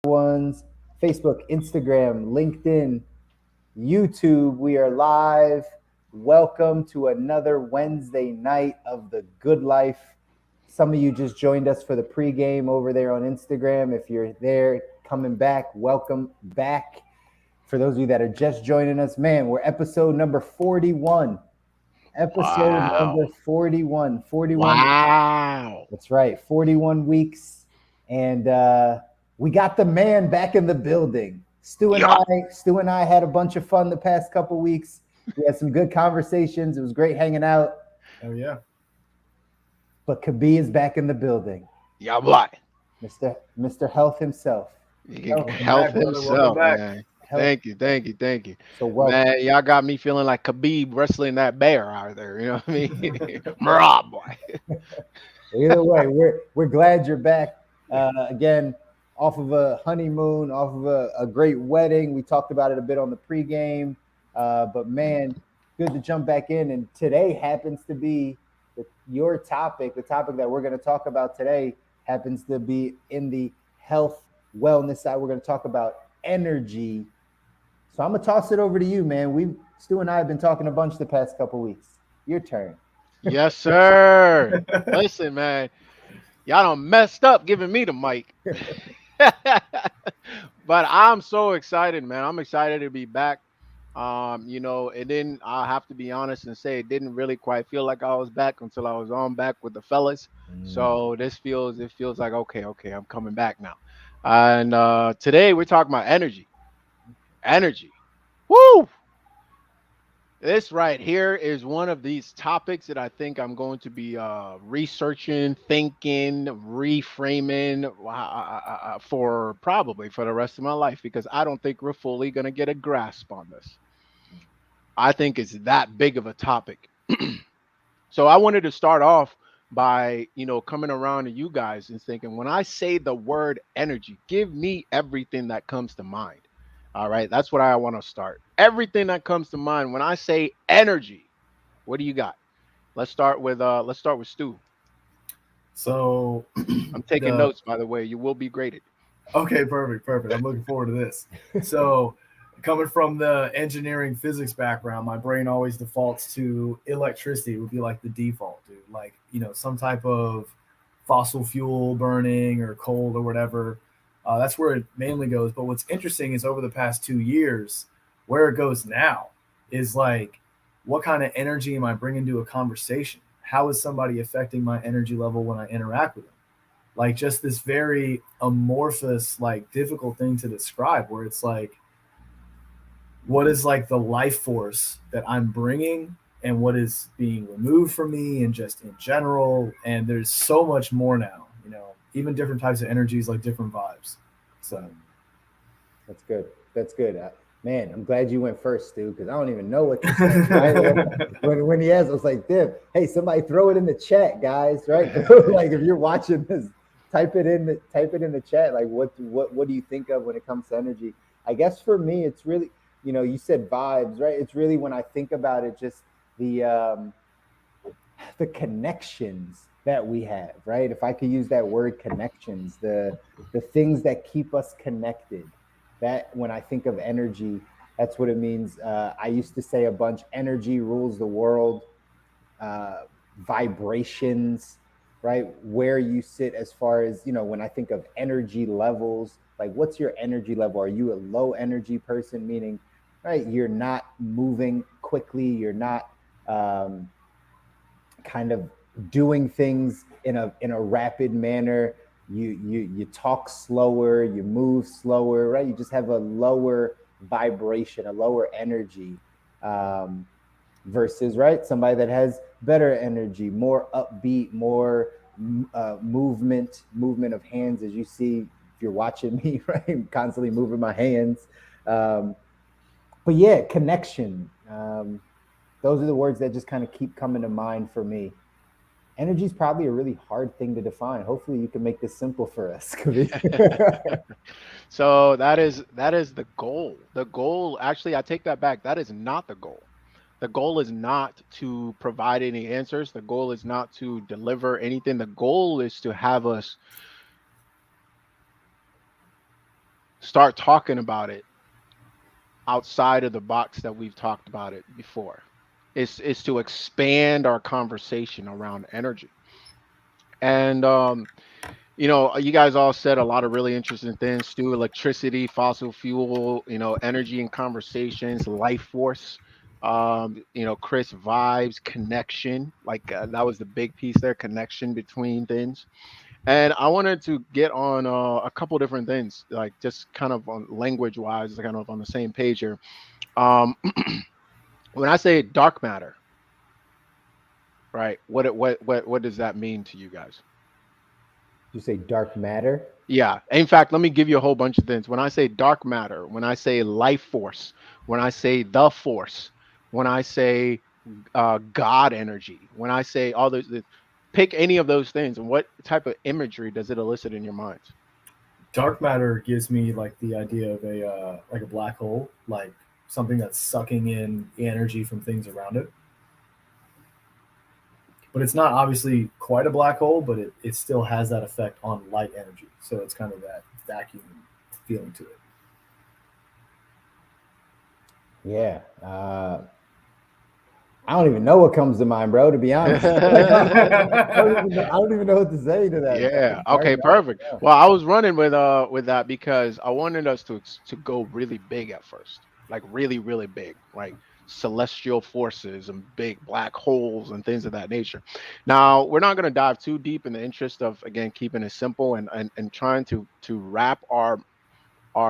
ones, Facebook, Instagram, LinkedIn, YouTube. We are live. Welcome to another Wednesday night of the good life. Some of you just joined us for the pregame over there on Instagram. If you're there coming back, welcome back. For those of you that are just joining us, man, we're episode number 41. Episode Wow. number 41. 41. Wow. That's right. 41 weeks. And we got the man back in the building. Yeah. Stu and I had a bunch of fun the past couple weeks. We had some good conversations. It was great hanging out. Oh yeah. But Kabi is back in the building. Yeah, boy. Mr. Health himself. Health, Welcome Health back, brother. Welcome himself, back. man. health. Thank you. So welcome. Man, y'all got me feeling like Khabib wrestling that bear out there. You know what I mean? Marah, boy. Either way, we're glad you're back. Again, off of a honeymoon, off of a great wedding. We talked about it a bit on the pregame, but man, good to jump back in. And today happens to be your topic. The topic that we're going to talk about today happens to be in the health wellness side. We're going to talk about energy. So I'm gonna toss it over to you, man. Stu and I have been talking a bunch the past couple weeks. Your turn. Yes, sir. Listen, man. Y'all done messed up giving me the mic. But I'm so excited, man. I'm excited to be back. It didn't, I have to be honest and say it didn't really quite feel like I was back until I was on back with the fellas. Mm. So it feels like okay, I'm coming back now. And today we're talking about energy. Energy. Woo! This right here is one of these topics that I think I'm going to be researching, thinking, reframing for probably for the rest of my life because I don't think we're fully going to get a grasp on this. I think it's that big of a topic. So I wanted to start off by, coming around to you guys and thinking when I say the word energy, give me everything that comes to mind. All right, that's what I want to start. Everything that comes to mind when I say energy. What do you got? Let's start with Stu. So I'm taking the notes, by the way. You will be graded. okay, perfect. I'm looking forward to this. So coming from the engineering physics background, my brain always defaults to electricity would be like the default, dude. Like, some type of fossil fuel burning or coal or whatever. That's where it mainly goes. But what's interesting is over the past 2 years, where it goes now is like, what kind of energy am I bringing to a conversation? How is somebody affecting my energy level when I interact with them? Like just this very amorphous, like difficult thing to describe, where it's like, what is like the life force that I'm bringing and what is being removed from me and just in general. And there's so much more now, even different types of energies, like different vibes. So, That's good. That's good. Man, I'm glad you went first, Stu, because I don't even know what to say. Right? When he asked, I was like, "Damn, hey, somebody throw it in the chat, guys!" Right? Like if you're watching this, type it in the chat. Like, what do you think of when it comes to energy? I guess for me, it's really, you said vibes, right? It's really when I think about it, just the um, the connections that we have, right? If I could use that word connections, the things that keep us connected. That when I think of energy, that's what it means. I used to say a bunch: energy rules the world. Uh, Vibrations, right? Where you sit as far as when I think of energy levels, like what's your energy level? Are you a low energy person, meaning, right? You're not moving quickly. You're not um, kind of doing things in a rapid manner. You talk slower, you move slower, right? You just have a lower vibration, a lower energy, um, versus, right, somebody that has better energy, more upbeat, more movement of hands, as you see if you're watching me, right? I'm constantly moving my hands. um, but yeah, connection. Those are the words that just kind of keep coming to mind for me. Energy is probably a really hard thing to define. Hopefully, you can make this simple for us. So that is the goal. The goal, actually, I take that back. That is not the goal. The goal is not to provide any answers. The goal is not to deliver anything. The goal is to have us start talking about it outside of the box that we've talked about it before. Is to expand our conversation around energy. And you guys all said a lot of really interesting things, Stu. Electricity, fossil fuel, energy and conversations, life force. Chris, vibes, connection. Like that was the big piece there, connection between things. And I wanted to get on a couple different things, like just kind of on language wise, kind of on the same page here. Um, when I say dark matter, right? What does that mean to you guys? You say dark matter? Yeah. In fact, let me give you a whole bunch of things. When I say dark matter, when I say life force, when I say the force, when I say God energy, when I say all those, pick any of those things, and what type of imagery does it elicit in your minds? Dark matter gives me like the idea of a like a black hole, like something that's sucking in energy from things around it. But it's not obviously quite a black hole, but it still has that effect on light energy. So it's kind of that vacuum feeling to it. Yeah. I don't even know what comes to mind, bro. To be honest, like, I don't even know what to say to that. Yeah. Dark Okay. matter. Perfect. Yeah. Well, I was running with that because I wanted us to go really big at first, like really really big, like celestial forces and big black holes and things of that nature. Now we're not going to dive too deep in the interest of again keeping it simple and trying to wrap our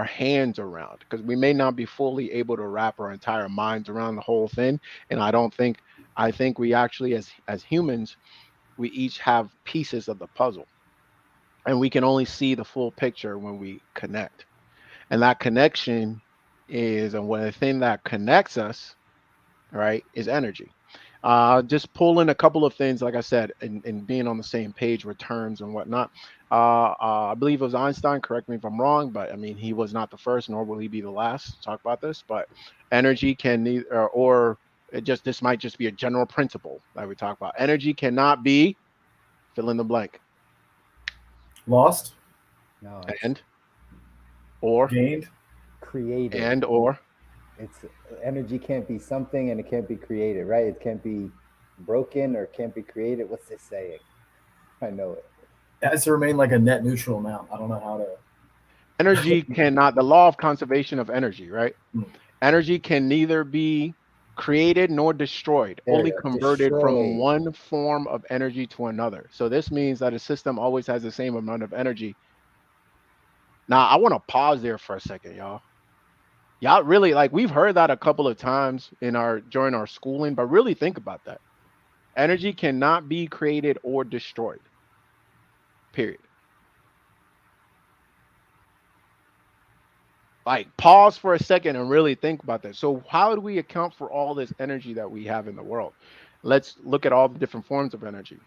hands around because we may not be fully able to wrap our entire minds around the whole thing. And I think we actually as humans we each have pieces of the puzzle and we can only see the full picture when we connect. And that connection is, and one the thing that connects us, right, is energy. Just pulling a couple of things, like I said, and being on the same page with terms and whatnot. I believe it was Einstein. Correct me if I'm wrong, but I mean he was not the first, nor will he be the last to talk about this. But energy can neither, or it just this might just be a general principle that we talk about. Energy cannot be fill in the blank, Lost, No, it's and or gained. created. and or It's energy can't be something and it can't be created, right? It can't be broken or can't be created. What's this saying? I know it. It has to remain like a net neutral amount. I don't know how to. energy cannot, the law of conservation of energy, right? Hmm. Energy can neither be created nor destroyed, There we only go. converted from Destroyed. one form of energy to another. So this means that a system always has the same amount of energy. Now I want to pause there for a second, y'all. Y'all really, like, we've heard that a couple of times in our during our schooling, but really think about that. Energy cannot be created or destroyed. Period. Like pause for a second and really think about that. So how do we account for all this energy that we have in the world? Let's look at all the different forms of energy.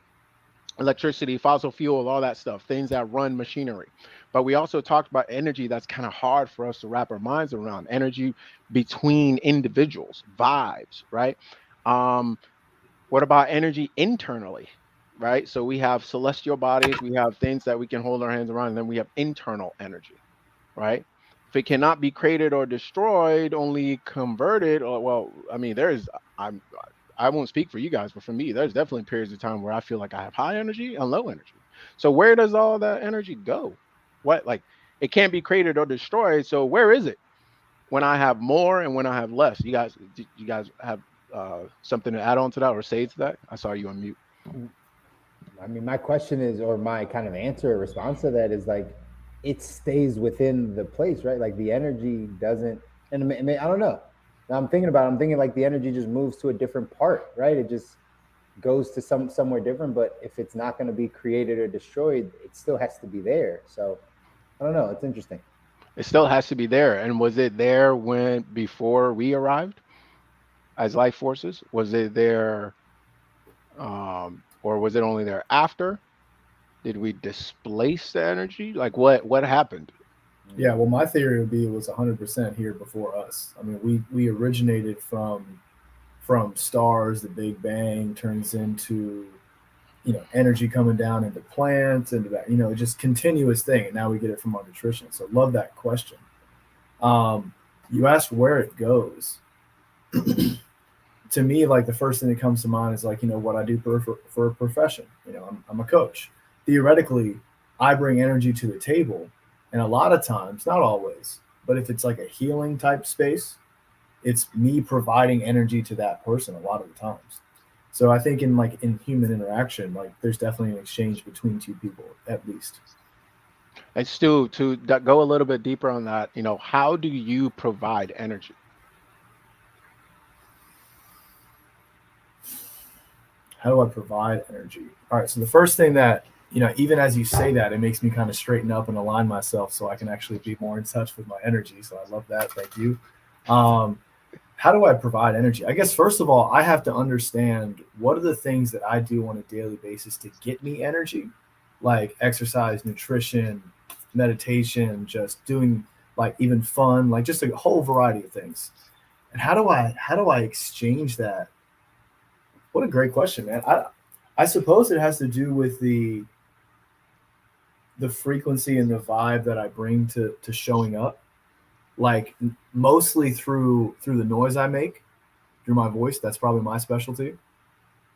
Electricity, fossil fuel, all that stuff, things that run machinery. But we also talked about energy that's kind of hard for us to wrap our minds around. Energy between individuals, vibes, right? Um, what about energy internally? Right? So we have celestial bodies, we have things that we can hold our hands around, and then we have internal energy, right? If it cannot be created or destroyed, only converted, or well, I mean, I'm I won't speak for you guys, but for me, there's definitely periods of time where I feel like I have high energy and low energy. So where does all that energy go? What like it can't be created or destroyed. So where is it when I have more and when I have less? You guys have something to add on to that or say to that? I saw you on mute. I mean, my question is, or my kind of answer or response to that is like, it stays within the place, right? Like the energy doesn't, and I don't know. Now I'm thinking about it, I'm thinking like the energy just moves to a different part, right? It just goes to somewhere different. But if it's not going to be created or destroyed, it still has to be there. So I don't know. It's interesting. It still has to be there. And was it there when before we arrived as life forces? Was it there or was it only there after? Did we displace the energy? Like what happened? Yeah, well, my theory would be it was 100% here before us. I mean, we originated from stars. The Big Bang turns into energy coming down into plants and that just continuous thing, and now we get it from our nutrition. So love that question. Um, you asked where it goes. To me, like the first thing that comes to mind is like, what I do for a profession. I'm a coach. Theoretically, I bring energy to the table, and a lot of times, not always, but if it's like a healing type space, it's me providing energy to that person a lot of the times. So I think in human interaction, like there's definitely an exchange between two people at least. And Stu, to go a little bit deeper on that, how do you provide energy? How do I provide energy? All right. So the first thing that, even as you say that, it makes me kind of straighten up and align myself so I can actually be more in touch with my energy. So I love that. Thank you. Um, how do I provide energy? I guess first of all, I have to understand what are the things that I do on a daily basis to get me energy, like exercise, nutrition, meditation, just doing like even fun, like just a whole variety of things. And how do I exchange that? What a great question, man. I suppose it has to do with the frequency and the vibe that I bring to showing up, like mostly through the noise I make, through my voice. That's probably my specialty.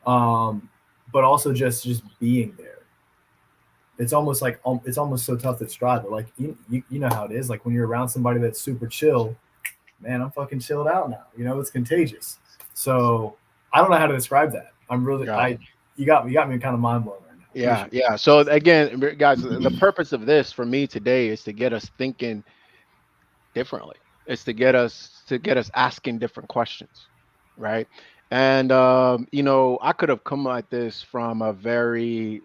Um, but also just being there. It's almost so tough to describe. But like you know how it is. Like when you're around somebody that's super chill, man, I'm fucking chilled out now. It's contagious. So I don't know how to describe that. I'm really Yeah. I you got me kind of mind blown right now. Yeah, Appreciate yeah. So again, guys, the purpose of this for me today is to get us thinking differently. It's to get us asking different questions, right? And I could have come at this from a very,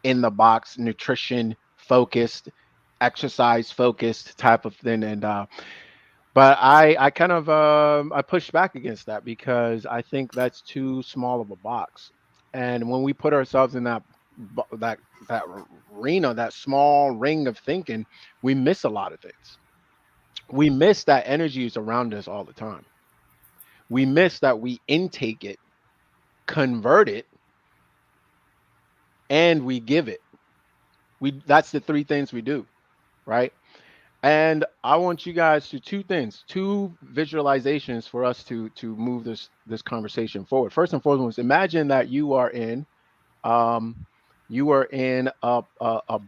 in the box, nutrition focused, exercise focused type of thing, and but I kind of I pushed back against that because I think that's too small of a box. And when we put ourselves in that arena, that small ring of thinking, we miss a lot of things. We miss that energy is around us all the time. We miss that we intake it, convert it, and we give it. We That's the three things we do, right? And I want you guys to two things, two visualizations for us to move this conversation forward. First and foremost, imagine that um you are in a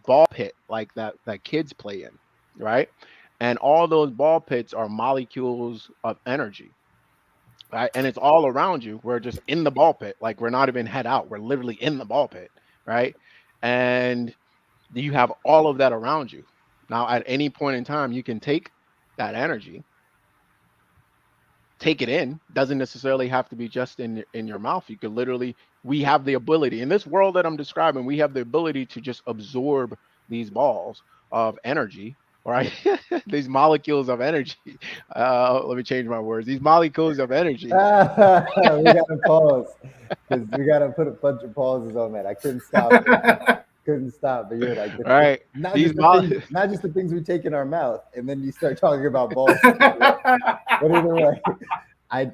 ball pit like that kids play in, right? And all those ball pits are molecules of energy, right? And it's all around you. We're just in the ball pit, like we're not even head out. We're literally in the ball pit, right? And you have all of that around you. Now, at any point in time, you can take that energy, take it in. Doesn't necessarily have to be just in your mouth. You could literally, we have the ability in this world that I'm describing, we have the ability to just absorb these balls of energy, right? These molecules of energy. Let me change my words. These molecules of energy. We gotta pause because we gotta put a bunch of pauses on that. I couldn't stop it. it. Couldn't stop. But you're like Right? not These just the things, not just the things we take in our mouth, and then you start talking about balls. But either way,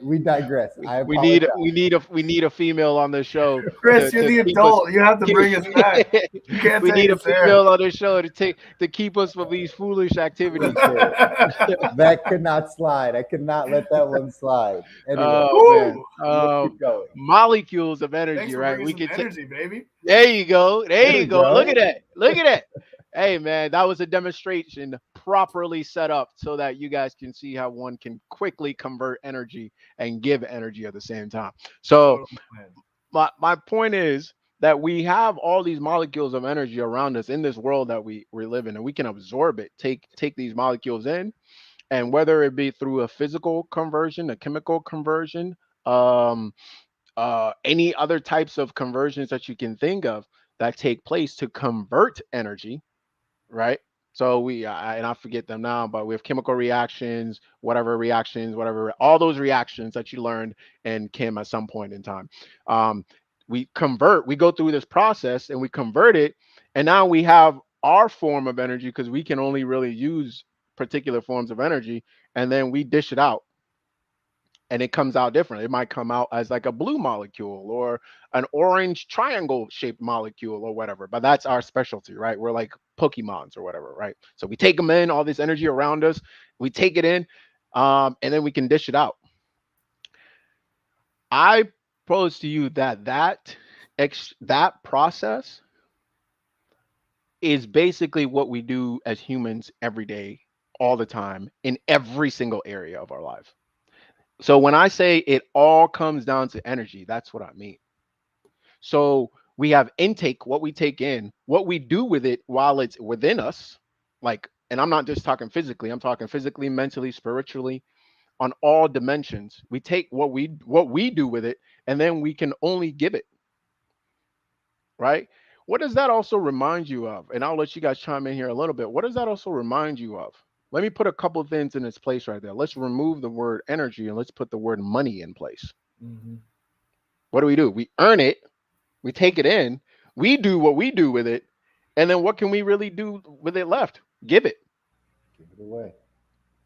we digress. I we need apologize. we need a female on the show to Chris, you're to the keep us. adult. You have to bring us back. You can't We take need a us there. female on the show to keep us from these foolish activities. Yeah, that could not slide. I could not let that one slide. Anyway, Oh man, Woo! we'll keep going. molecules of Thanks energy, for right? bringing We some can take. energy, baby. There you go. There There you we go. Look at go. that. Look at that. Hey man, that was a demonstration properly set up so that you guys can see how one can quickly convert energy and give energy at the same time. So Total plan. my point is that we have all these molecules of energy around us in this world that we live in, and we can absorb it, take these molecules in, and whether it be through a physical conversion, a chemical conversion, um any other types of conversions that you can think of that take place to convert energy, right? So and I forget them now, but we have chemical reactions, whatever, all those reactions that you learned in chem at some point in time. Um, we go through this process and we convert it, and now we have our form of energy because we can only really use particular forms of energy, and then we dish it out. and it comes out different. It might come out as like a blue molecule or an orange triangle shaped molecule or whatever. But that's our specialty, right? We're like Pokemons or whatever, right? So we take them in, all this energy around us, we take it in, and then we can dish it out. I propose to you that that process is basically what we do as humans every day, all the time, in every single area of our life. So when I say it all comes down to energy, that's what I mean. So we have intake, what we take in, what we do with it while it's within us. Like, and I'm not just talking physically, I'm talking physically, mentally, spiritually, on all dimensions. We take what we do with it, and then we can only give it, right? What does that also remind you of? And I'll let you guys chime in here a little bit. What does that also remind you of? Let me put a couple of things in its place right there. Let's remove the word energy and let's put the word money in place. Mm-hmm. What do? We earn it, we take it in, we do what we do with it, and then what can we really do with it left? Give it, Give it away.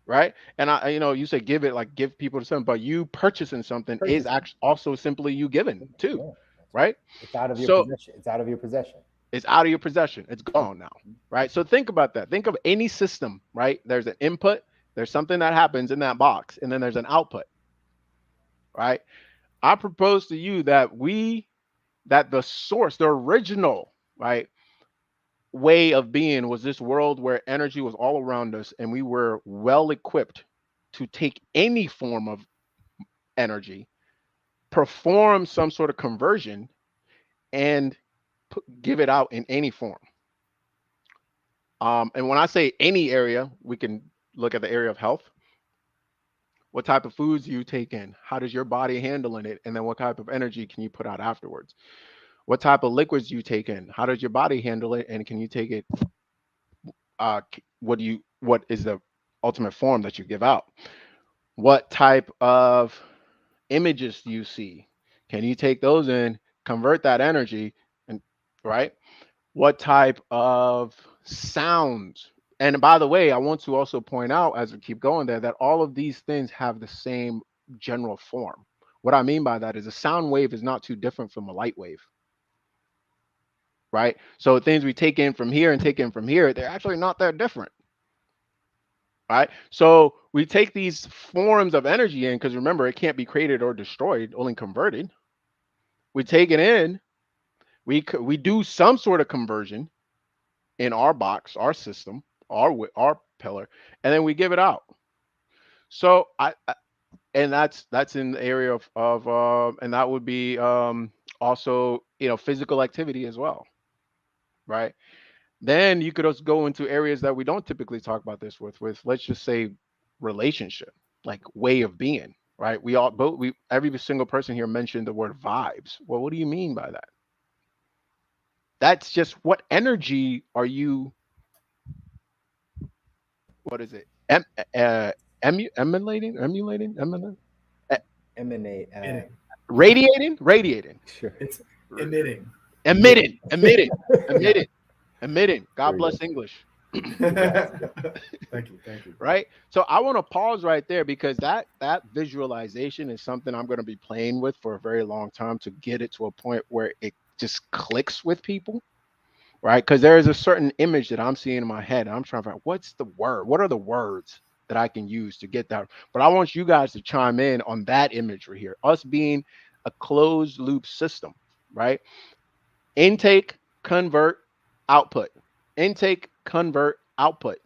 right? And you say give it, like give people something, but you purchasing something is Purchasing. actually also simply you giving too, Yeah, that's right. right? It's out of your So possession. It's out of your possession. it's out of your possession. It's gone now, right? So think about that. Think of any system, right? There's an input, there's something that happens in that box, and then there's an output, right? I propose to you that the source, the original, right, way of being was this world where energy was all around us and we were well equipped to take any form of energy, perform some sort of conversion, and give it out in any form. And when I say any area, we can look at the area of health. What type of foods do you take in? How does your body handling it? And then what type of energy can you put out afterwards? What type of liquids do you take in? How does your body handle it? And can you take it? What is the ultimate form that you give out? What type of images do you see? Can you take those in, convert that energy, and right? What type of sounds? And by the way, I want to also point out as we keep going there that all of these things have the same general form. What I mean by that is a sound wave is not too different from a light wave, right? So things we take in from here and take in from here, they're actually not that different, right? So we take these forms of energy in because remember, it can't be created or destroyed, only converted. We take it in, we do some sort of conversion in our box, our system, our pillar, and then we give it out. So and that's in the area of and that would be also physical activity as well, right? Then you could also go into areas that we don't typically talk about this with let's just say relationship, like way of being, right? We all both we every single person here mentioned the word vibes. Well, what do you mean by that? That's just what energy are you? What is it? Emulating, eh, Emanate. Emitting. radiating, Sure. It's r- emitting. Emitting. emitting, Yeah. emitting, emitting. God There we go. bless English. Thank you. Thank you. Right. So I want to pause right there because that visualization is something I'm going to be playing with for a very long time to get it to a point where it just clicks with people, right? Because there is a certain image that I'm seeing in my head. And I'm trying to find what's the word? What are the words that I can use to get that? But I want you guys to chime in on that imagery here. Us being a closed loop system, right? Intake, convert, output. Intake, convert, output.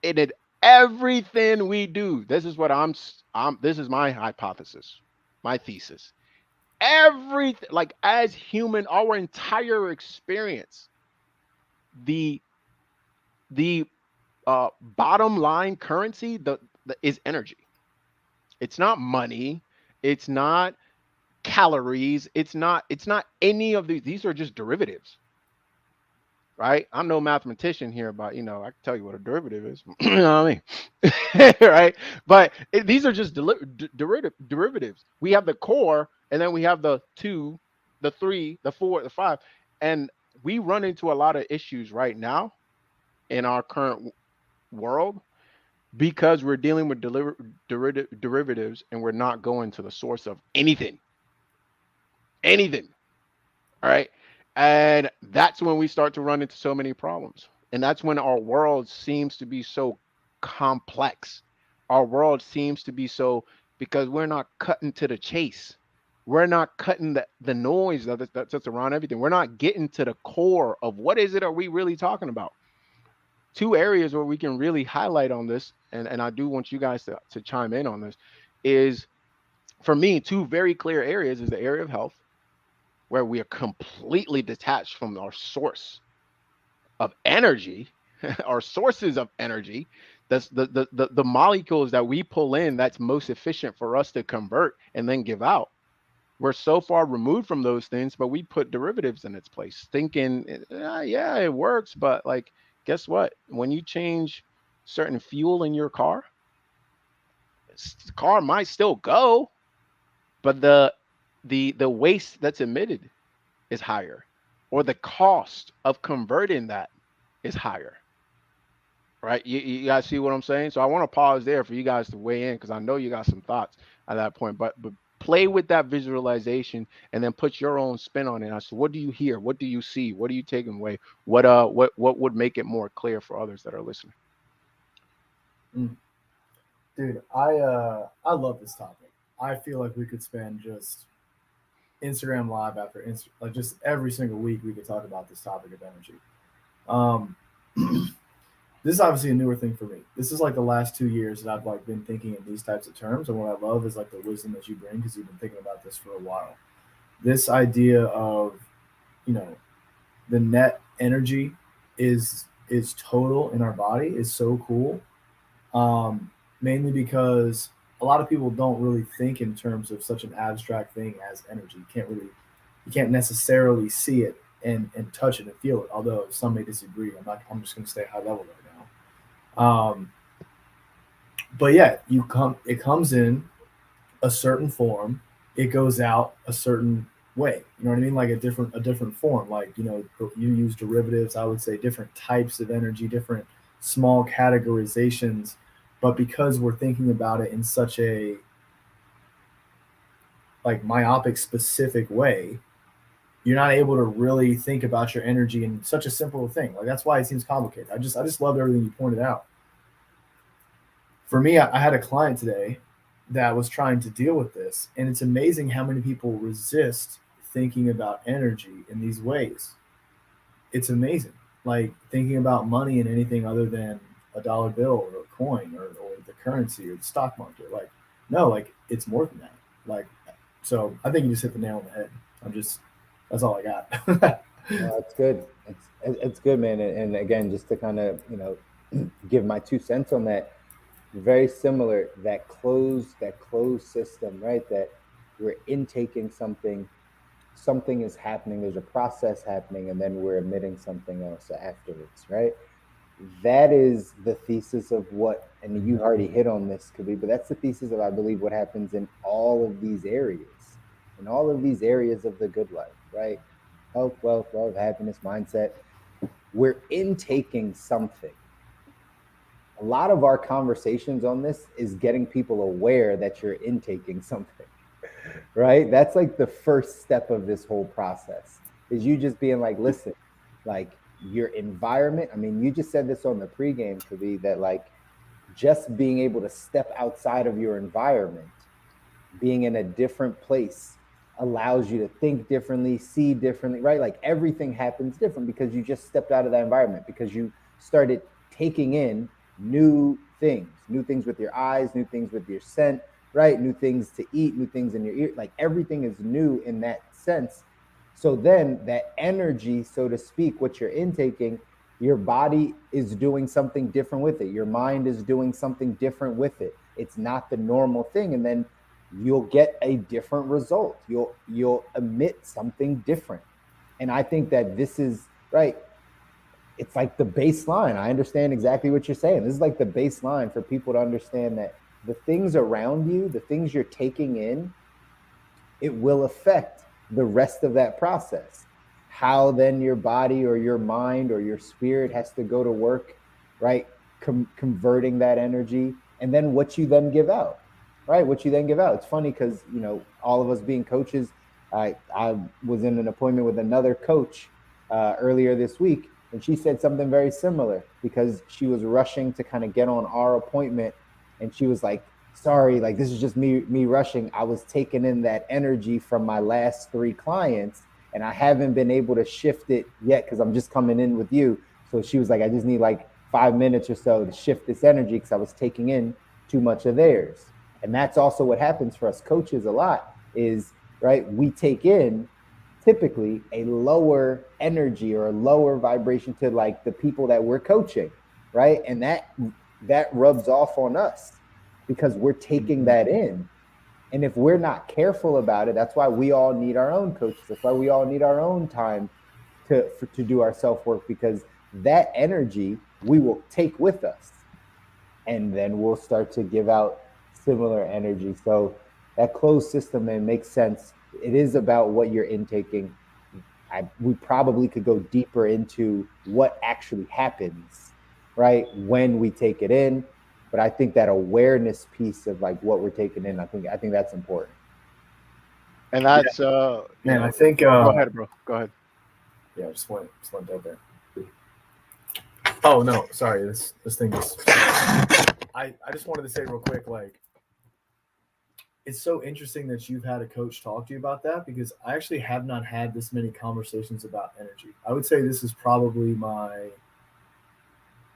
And in everything we do, this is what I'm this is my hypothesis, my thesis. Everything, like as human, our entire experience, the the bottom line currency the is energy. It's not money, it's not calories, it's not any of these are just derivatives, right? I'm no mathematician here, but I can tell you what a derivative is. You know what I mean? Right? But these are just derivatives. We have the core, and then we have the two, the three, the four, the five, and we run into a lot of issues right now in our current world because we're dealing with derivatives and we're not going to the source of anything, anything. All right. And that's when we start to run into so many problems. And that's when our world seems to be so complex. Our world seems to be so, because we're not cutting to the chase. We're not cutting the noise that's around everything. We're not getting to the core of what is it are we really talking about. Two areas where we can really highlight on this, and I do want you guys to chime in on this, is for me, two very clear areas is the area of health, where we are completely detached from our source of energy, our sources of energy. That's the molecules that we pull in that's most efficient for us to convert and then give out. We're so far removed from those things, but we put derivatives in its place, thinking, yeah, it works. But like, guess what? When you change certain fuel in your car, the car might still go, but the waste that's emitted is higher, or the cost of converting that is higher. Right? You guys see what I'm saying? So I want to pause there for you guys to weigh in because I know you got some thoughts at that point. But play with that visualization and then put your own spin on it. I said, what do you hear? What do you see? What are you taking away? What would make it more clear for others that are listening? Mm. Dude, I love this topic. I feel like we could spend just Instagram live after like just every single week we could talk about this topic of energy. Um, this is obviously a newer thing for me. This is like the last 2 years that I've like been thinking in these types of terms, and what I love is like the wisdom that you bring because you've been thinking about this for a while. This idea of, you know, the net energy is total in our body is so cool. Mainly because a lot of people don't really think in terms of such an abstract thing as energy. You can't necessarily see it and touch it and feel it. Although some may disagree, I'm just going to stay high level right now. But yeah, it comes in a certain form, it goes out a certain way. You know what I mean? Like a different form. Like, you know, you use derivatives. I would say different types of energy, different small categorizations. But because we're thinking about it in such a like myopic specific way, you're not able to really think about your energy in such a simple thing. Like that's why it seems complicated. I just love everything you pointed out. For me, I had a client today that was trying to deal with this, and it's amazing how many people resist thinking about energy in these ways. It's amazing, like thinking about money in anything other than a dollar bill or a coin or the currency or the stock market. Like, no, like it's more than that. Like, so I think you just hit the nail on the head. I'm just that's all I got. No, it's good. It's good, man. And again, just to kind of give my 2 cents on that, very similar, that closed system, right? That we're intaking something, something is happening, there's a process happening, and then we're emitting something else afterwards, right? That is the thesis of what, and you already hit on this, Kabi, but that's the thesis of, I believe, what happens in all of these areas, in all of these areas of the good life, right? Health, wealth, love, happiness, mindset. We're intaking something. A lot of our conversations on this is getting people aware that you're intaking something, right? That's like the first step of this whole process is you just being like, listen, like your environment. I mean, you just said this on the pregame, to be that like just being able to step outside of your environment, being in a different place allows you to think differently, see differently, right? Like everything happens different because you just stepped out of that environment, because you started taking in new things with your eyes, new things with your scent, right? New things to eat, new things in your ear. Like everything is new in that sense. So then that energy, so to speak, what you're intaking, your body is doing something different with it. Your mind is doing something different with it. It's not the normal thing. And then you'll get a different result. You'll emit something different. And I think that this is right. It's like the baseline. I understand exactly what you're saying. This is like the baseline for people to understand that the things around you, the things you're taking in, it will affect the rest of that process. How then your body or your mind or your spirit has to go to work, right? converting that energy, and then what you then give out, right? What you then give out. It's funny because all of us being coaches, I was in an appointment with another coach earlier this week, and she said something very similar because she was rushing to kind of get on our appointment, and she was like, "Sorry, like this is just me rushing. I was taking in that energy from my last three clients, and I haven't been able to shift it yet because I'm just coming in with you." So she was like, "I just need like 5 minutes or so to shift this energy because I was taking in too much of theirs." And that's also what happens for us coaches a lot is, right, we take in typically a lower energy or a lower vibration to like the people that we're coaching, right? And that rubs off on us because we're taking that in. And if we're not careful about it, that's why we all need our own coaches. That's why we all need our own time to do our self work, because that energy we will take with us, and then we'll start to give out similar energy. So that closed system, man, makes sense. It is about what you're intaking. We probably could go deeper into what actually happens, right, when we take it in. But I think that awareness piece of like what we're taking in, I think that's important. And that's Man, I think go ahead, bro. Go ahead. yeah, just went dead there. Oh no, sorry. This thing is. I just wanted to say real quick, like, it's so interesting that you've had a coach talk to you about that, because I actually have not had this many conversations about energy. I would say this is probably my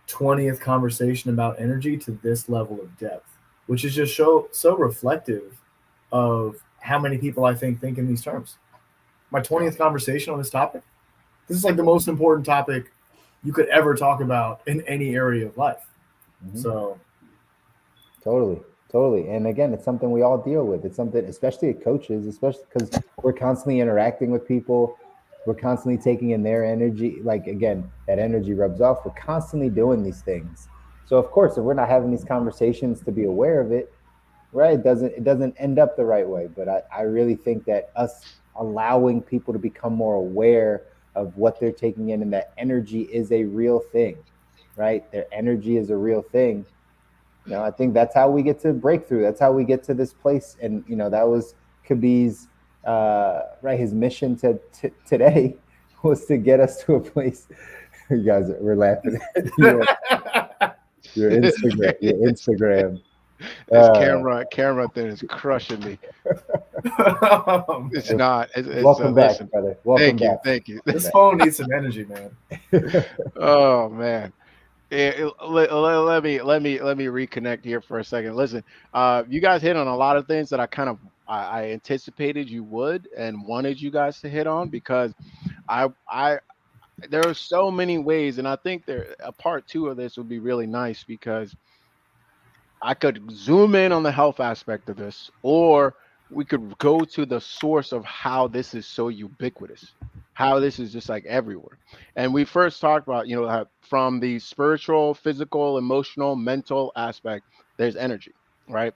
20th conversation about energy to this level of depth, which is just so reflective of how many people I think in these terms. My 20th conversation on this topic. This is like the most important topic you could ever talk about in any area of life. Mm-hmm. So Totally. And again, it's something we all deal with. It's something, especially coaches, especially because we're constantly interacting with people. We're constantly taking in their energy. Like, again, that energy rubs off. We're constantly doing these things. So of course, if we're not having these conversations to be aware of it, right, it doesn't end up the right way. But I really think that us allowing people to become more aware of what they're taking in, and that energy is a real thing, right? Their energy is a real thing. I think that's how we get to breakthrough. That's how we get to this place. And that was Kabir's, right. His mission today was to get us to a place. You guys, we're laughing at your Instagram. Your Instagram. This camera thing is crushing me. It's not. Welcome back, listen. brother. Welcome back. Thank you. this phone needs some energy, man. Oh man. Let me reconnect here for a second. Listen, you guys hit on a lot of things that I anticipated you would and wanted you guys to hit on, because I there are so many ways, and I think there a part two of this would be really nice, because I could zoom in on the health aspect of this, or we could go to the source of how this is so ubiquitous, how this is just like everywhere. And we first talked about, how from the spiritual, physical, emotional, mental aspect, there's energy, right?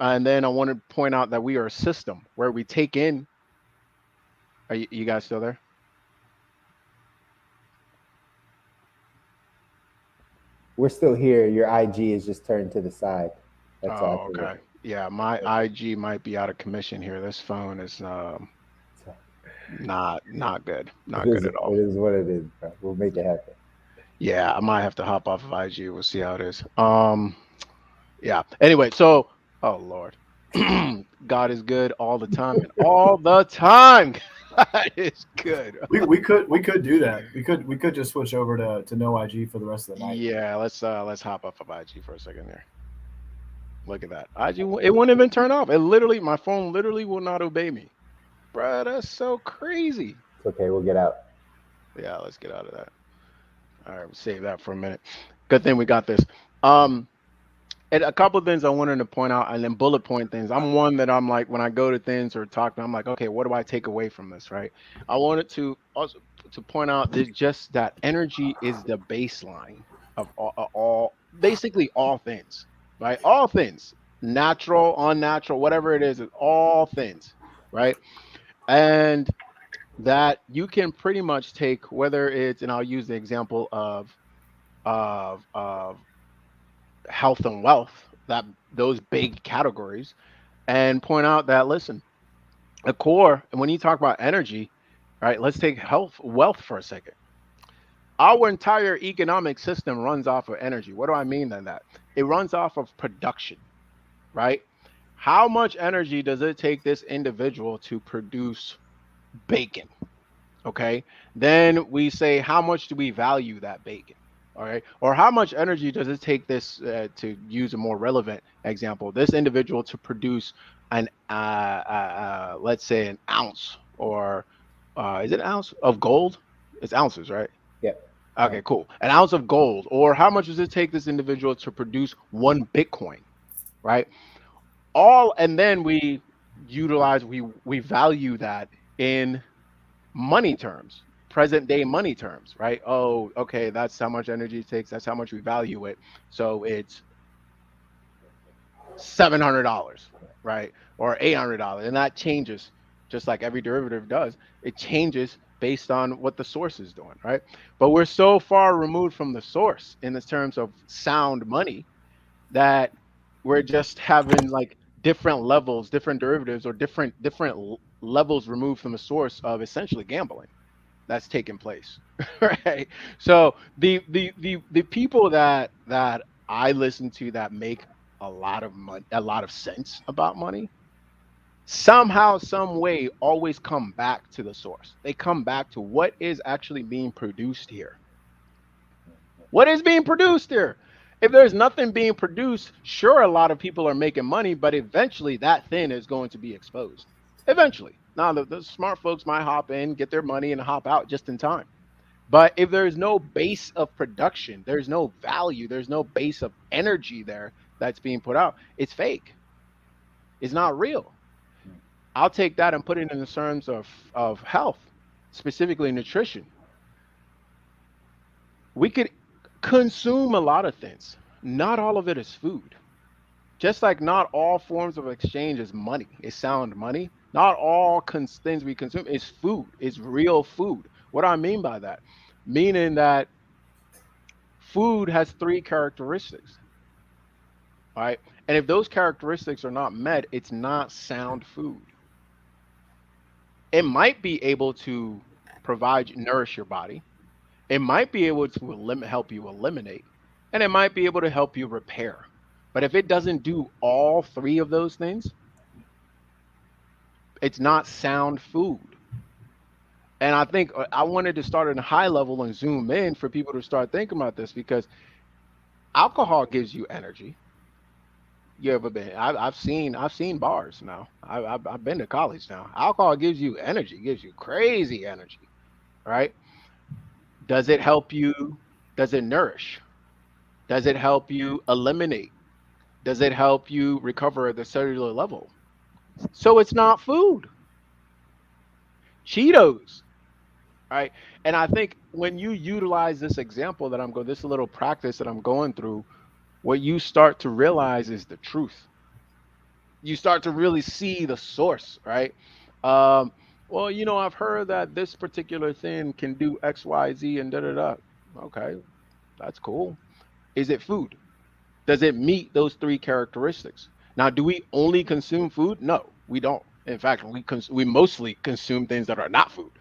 And then I want to point out that we are a system where we take in. Are you guys still there? We're still here. Your IG is just turned to the side. That's all. Oh, okay. Yeah, my IG might be out of commission here. This phone is not good. Not good at all. It is what it is, bro. We'll make it happen. Yeah, I might have to hop off of IG. We'll see how it is. Yeah. Anyway, so oh Lord. God is good all the time, and all the time. God is good. We could do that. We could just switch over to no IG for the rest of the night. Yeah, let's hop off of IG for a second there. Look at that. IG, it wouldn't even turn off. My phone literally will not obey me. Bruh, that's so crazy. It's okay. We'll get out. Yeah, let's get out of that. All right, we'll save that for a minute. Good thing we got this. And a couple of things I wanted to point out, and then bullet point things. I'm one that I'm like, when I go to things or talk, I'm like, okay, what do I take away from this, right? I wanted to also to point out that just that energy is the baseline of basically all things, right? All things, natural, unnatural, whatever it is all things, right? And that you can pretty much take, whether it's, and I'll use the example of health and wealth, that those big categories, and point out that listen, the core, and when you talk about energy, right? Let's take health, wealth for a second. Our entire economic system runs off of energy. What do I mean by that? It runs off of production, right? How much energy does it take this individual to produce bacon? Okay. Then we say, how much do we value that bacon? All right. Or how much energy does it take this, to use a more relevant example, this individual to produce let's say an ounce, or is it an ounce of gold? It's ounces, right? Yep. Okay, cool. An ounce of gold. Or how much does it take this individual to produce one Bitcoin, right? All, and then we value that in money terms, present day money terms, right? Oh, okay, that's how much energy it takes, that's how much we value it. So it's $700, right? Or $800. And that changes just like every derivative does. It changes based on what the source is doing, right? But we're so far removed from the source in the terms of sound money that we're just having like different levels, different derivatives, or different levels removed from the source of essentially gambling that's taking place. Right? So the people that I listen to that make a lot of money, a lot of sense about money, somehow, some way, always come back to the source. They come back to what is actually being produced here. What is being produced here? If there's nothing being produced, sure, a lot of people are making money, but eventually that thing is going to be exposed. Eventually. Now, the smart folks might hop in, get their money, and hop out just in time. But if there's no base of production, there's no value, there's no base of energy there that's being put out, it's fake. It's not real. I'll take that and put it in the terms of health, specifically nutrition. We could consume a lot of things. Not all of it is food. Just like not all forms of exchange is money, is sound money. Not all things we consume is food, is real food. What do I mean by that? Meaning that food has three characteristics, all right? And if those characteristics are not met, it's not sound food. It might be able to nourish your body. It might be able to help you eliminate, and it might be able to help you repair. But if it doesn't do all three of those things, it's not sound food. And I think I wanted to start at a high level and zoom in for people to start thinking about this, because alcohol gives you energy. You ever been? I've seen bars now. I've been to college now. Alcohol gives you energy, gives you crazy energy, right? Does it help you? Does it nourish? Does it help you eliminate? Does it help you recover at the cellular level? So it's not food. Cheetos, right? And I think when you utilize this example that I'm going, this little practice that I'm going through, what you start to realize is the truth. You start to really see the source, right? Um, well, I've heard that this particular thing can do X, Y, Z, and da da da. Okay, that's cool. Is it food? Does it meet those three characteristics? Now, do we only consume food? No, we don't. In fact, we mostly consume things that are not food.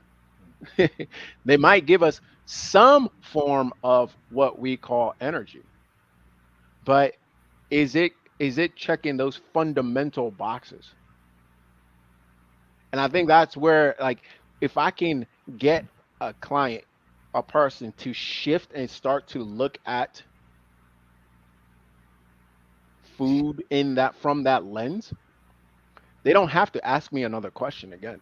They might give us some form of what we call energy, but is it checking those fundamental boxes? And I think that's where, like, if I can get a client, a person to shift and start to look at food in that from that lens, they don't have to ask me another question again.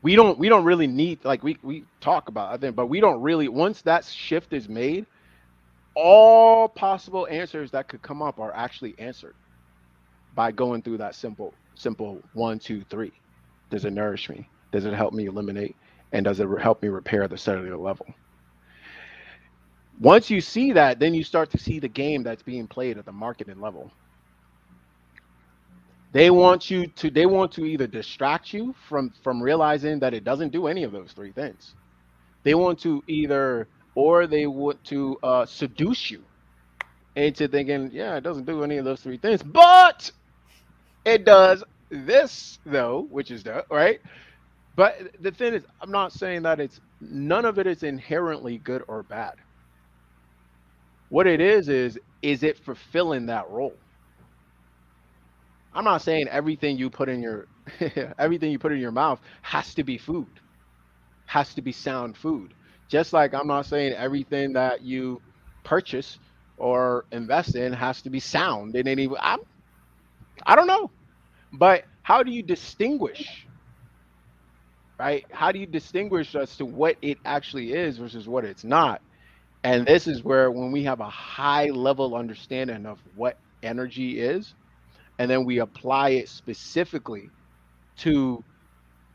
We don't really need, like, we talk about, I think, but we don't really, once that shift is made, all possible answers that could come up are actually answered by going through that simple 1, 2, 3. Does it nourish me? Does it help me eliminate? And does it help me repair the cellular level? Once you see that, then you start to see the game that's being played at the marketing level. They want to either distract you from realizing that it doesn't do any of those three things. They want to either, or they want to seduce you into thinking, yeah, it doesn't do any of those three things, but it does this though, which is the right. But the thing is, I'm not saying that it's none of it is inherently good or bad. What it is it fulfilling that role? I'm not saying everything you put in your everything you put in your mouth has to be food, has to be sound food. Just like I'm not saying everything that you purchase or invest in has to be sound in any I don't know. But how do you distinguish, right? How do you distinguish as to what it actually is versus what it's not? And this is where when we have a high level understanding of what energy is, and then we apply it specifically to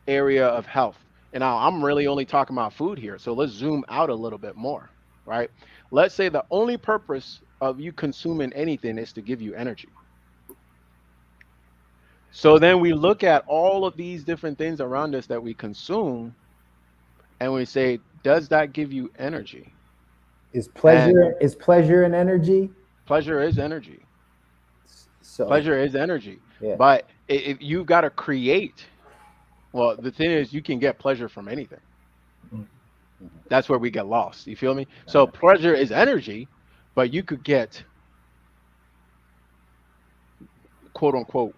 area of health. And now I'm really only talking about food here. So let's zoom out a little bit more, right? Let's say the only purpose of you consuming anything is to give you energy. So then we look at all of these different things around us that we consume and we say, does that give you energy? And Is pleasure and energy? pleasure is energy. So Pleasure is energy. yeah. But if you got to create, well, the thing is, you can get pleasure from anything. Mm. That's where we get lost. You feel me? So pleasure is energy, but you could get quote unquote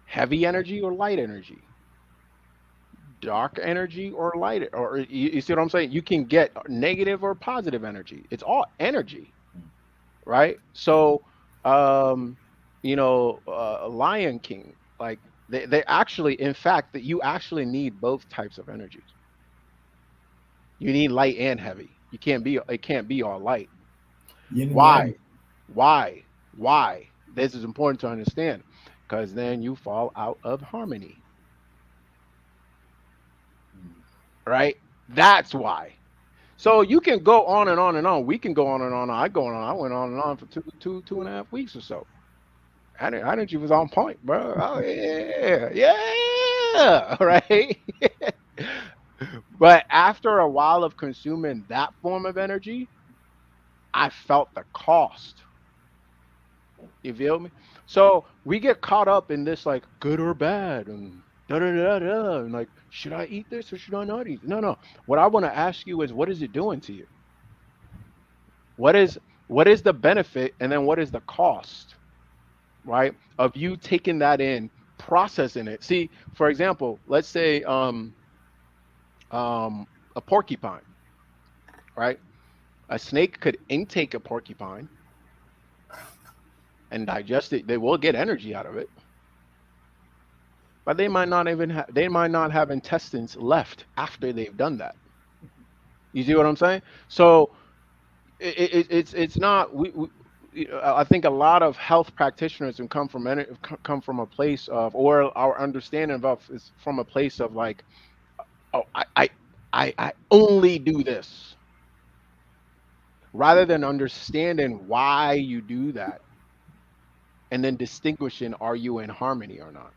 heavy energy or light energy, dark energy or light, or you see what I'm saying? You can get negative or positive energy. It's all energy, right? So, um, Lion King, like they actually, in fact, that you actually need both types of energies. You need light and heavy. It can't be all light. Yin and yang. Why? Why? This is important to understand because then you fall out of harmony, right? That's why. So you can go on and on and on. We can go on and on. I go on. I went on and on for 2.5 weeks or so. Energy was on point, bro. Oh yeah, yeah, right. But after a while of consuming that form of energy, I felt the cost. You feel me? So we get caught up in this like good or bad and da da da da and like should I eat this or should I not eat? No, no. What I want to ask you is what is it doing to you? What is the benefit and then what is the cost, right? Of you taking that in, processing it. See, for example, let's say a porcupine, right? A snake could intake a porcupine and digest it. They will get energy out of it, but they might not have intestines left after they've done that. You see what I'm saying? So it's not I think a lot of health practitioners and come from a place of, or our understanding of is from a place of like, oh, I only do this, rather than understanding why you do that and then distinguishing, are you in harmony or not?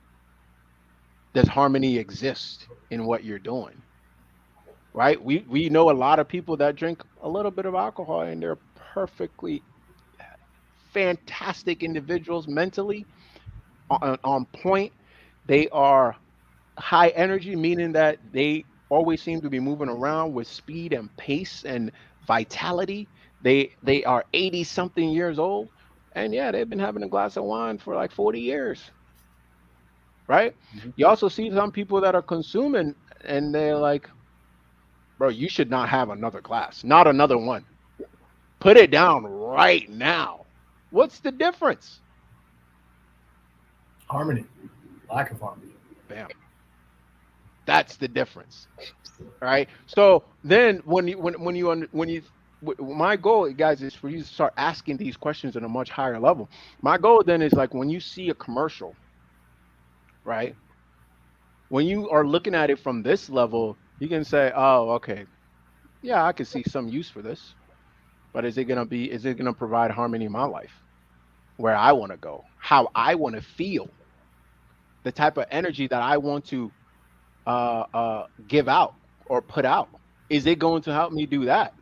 Does harmony exist in what you're doing? Right? We know a lot of people that drink a little bit of alcohol and they're perfectly fantastic individuals mentally on point. They are high energy, meaning that they always seem to be moving around with speed and pace and vitality. They are 80 something years old. And yeah, they've been having a glass of wine for like 40 years, right? Mhm. You also see some people that are consuming and they're like, bro, you should not have another glass, not another one. Put it down right now. What's the difference? Harmony. Lack of harmony. Bam. That's the difference, right? So then my goal, guys, is for you to start asking these questions at a much higher level. My goal then is like when you see a commercial, right? When you are looking at it from this level, you can say, "Oh, okay, yeah, I can see some use for this." But is it gonna provide harmony in my life, where I want to go, how I want to feel, the type of energy that I want to give out or put out? Is it going to help me do that?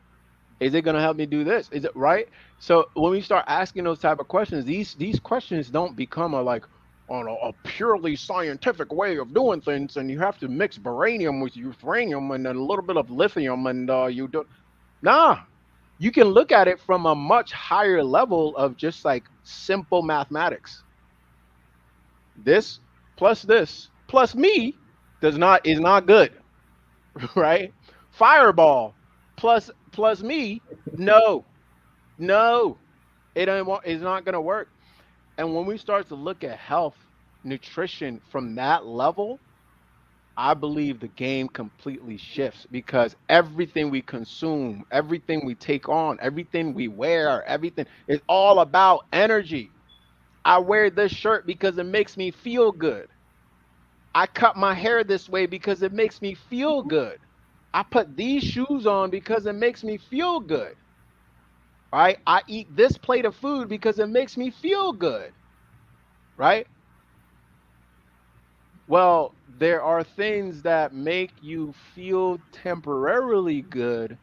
Is it going to help me do this? Is it right? So when we start asking those type of questions, these questions don't become a like on a purely scientific way of doing things, and you have to mix beryllium with uranium and a little bit of lithium, and you do nah. You can look at it from a much higher level of just like simple mathematics. This plus me does not is not good, right? Fireball plus me, no, no, it's not gonna work. And when we start to look at health, nutrition from that level, I believe the game completely shifts because everything we consume, everything we take on, everything we wear, everything is all about energy. I wear this shirt because it makes me feel good. I cut my hair this way because it makes me feel good. I put these shoes on because it makes me feel good. Right? I eat this plate of food because it makes me feel good. Right? Well, there are things that make you feel temporarily good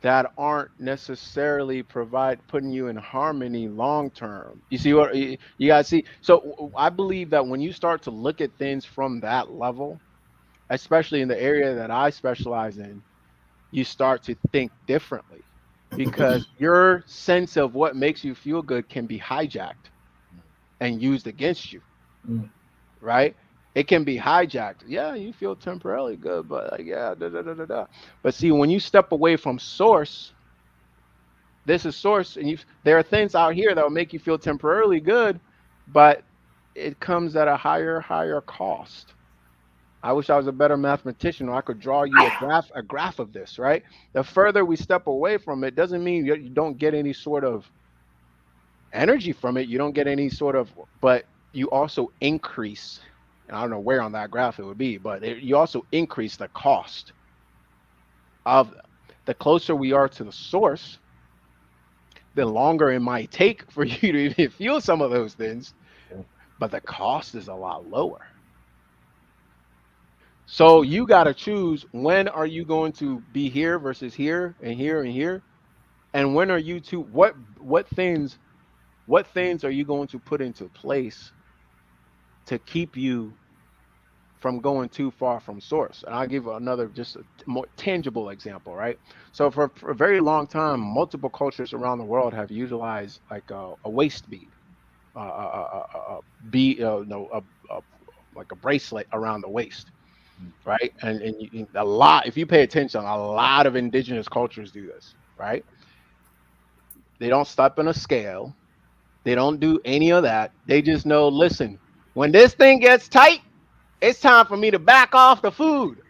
that aren't necessarily provide putting you in harmony long term. You see what you got to see? So I believe that when you start to look at things from that level, especially in the area that I specialize in, you start to think differently because your sense of what makes you feel good can be hijacked and used against you, Mm. right? It can be hijacked. Yeah, you feel temporarily good, but like, yeah, da, da, da, da, da. But see, when you step away from source, this is source, and you there are things out here that will make you feel temporarily good, but it comes at a higher cost. I wish I was a better mathematician or I could draw you a graph of this, right? The further we step away from it doesn't mean you don't get any sort of energy from it. You don't get any sort of, but you also increase, and I don't know where on that graph it would be, but you also increase the cost of them. The closer we are to the source, the longer it might take for you to even feel some of those things, Yeah. but the cost is a lot lower. That's So you got to choose when are you going to be here versus here and here and here, and when are you to what things are you going to put into place to keep you from going too far from source? And I'll give another just a more tangible example, right? So for a very long time, multiple cultures around the world have utilized like a waist bead, bead, no, like a bracelet around the waist, right? And a lot, if you pay attention, a lot of indigenous cultures do this, right? They don't step on a scale. They don't do any of that. They just know, listen, when this thing gets tight, it's time for me to back off the food.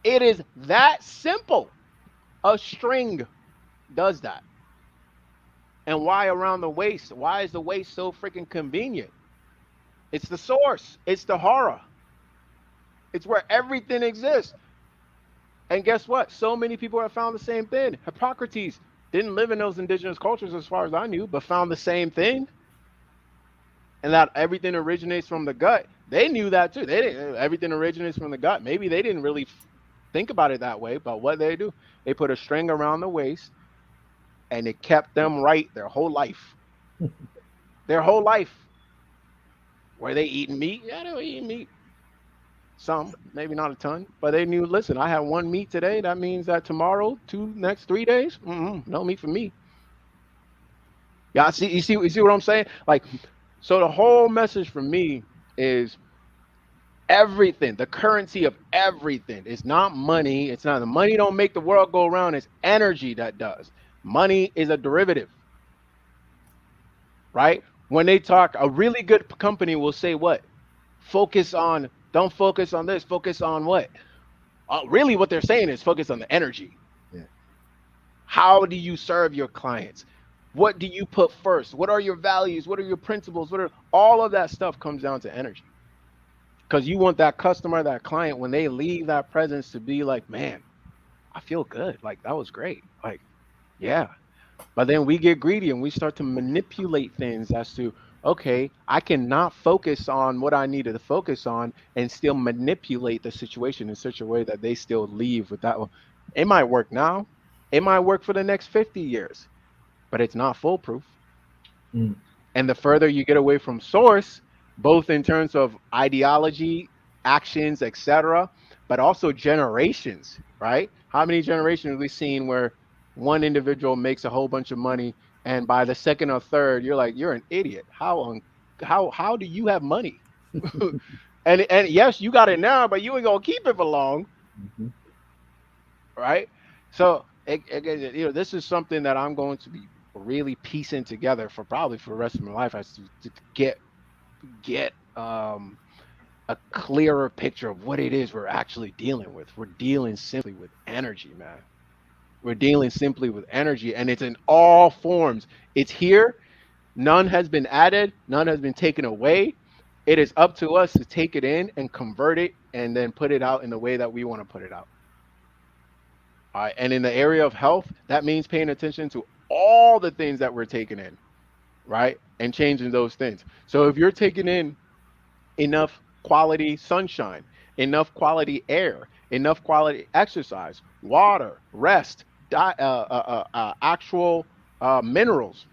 It is that simple. A string does that. And why around the waist? Why is the waist so freaking convenient? It's the source. It's the horror. It's where everything exists. And guess what? So many people have found the same thing. Hippocrates didn't live in those indigenous cultures as far as I knew, but found the same thing. And that everything originates from the gut. They knew that too. They didn't, everything originates from the gut. Maybe they didn't really think about it that way, but what they do, they put a string around the waist and it kept them right their whole life. Their whole life. Were they eating meat? Yeah, they were eating meat. Some, maybe not a ton, but they knew. Listen, I had one meat today. That means that tomorrow, next 3 days, no meat for me. Yeah, see, you see what I'm saying? Like, so the whole message for me is everything. The currency of everything is not money. It's not the money don't make the world go around. It's energy that does. Money is a derivative, right? When they talk, a really good company will say what? Focus on. Don't focus on this. Focus on what? Really, what they're saying is focus on the energy. Yeah. How do you serve your clients? What do you put first? What are your values? What are your principles? What are all of that stuff comes down to energy. Because you want that customer, that client, when they leave that presence to be like, man, I feel good. Like that was great. Like, yeah. But then we get greedy and we start to manipulate things as to, okay, I cannot focus on what I needed to focus on and still manipulate the situation in such a way that they still leave with that. It might work now, It might work for the next 50 years, but it's not foolproof. Mm. And the further you get away from source, both in terms of ideology, actions, etc., but also generations, right? How many generations have we seen where one individual makes a whole bunch of money, and by the second or third, you're like, you're an idiot. How do you have money? And yes, you got it now, but you ain't gonna keep it for long, Mhm. right? So this is something that I'm going to be really piecing together for probably for the rest of my life, as to get a clearer picture of what it is we're actually dealing with. We're dealing simply with energy, man. We're dealing simply with energy, and it's in all forms. It's here. None has been added. None has been taken away. It is up to us to take it in and convert it, and then put it out in the way that we want to put it out. All right. And in the area of health, that means paying attention to all the things that we're taking in, right? And changing those things. So if you're taking in enough quality sunshine, enough quality air, enough quality exercise, water, rest, actual minerals,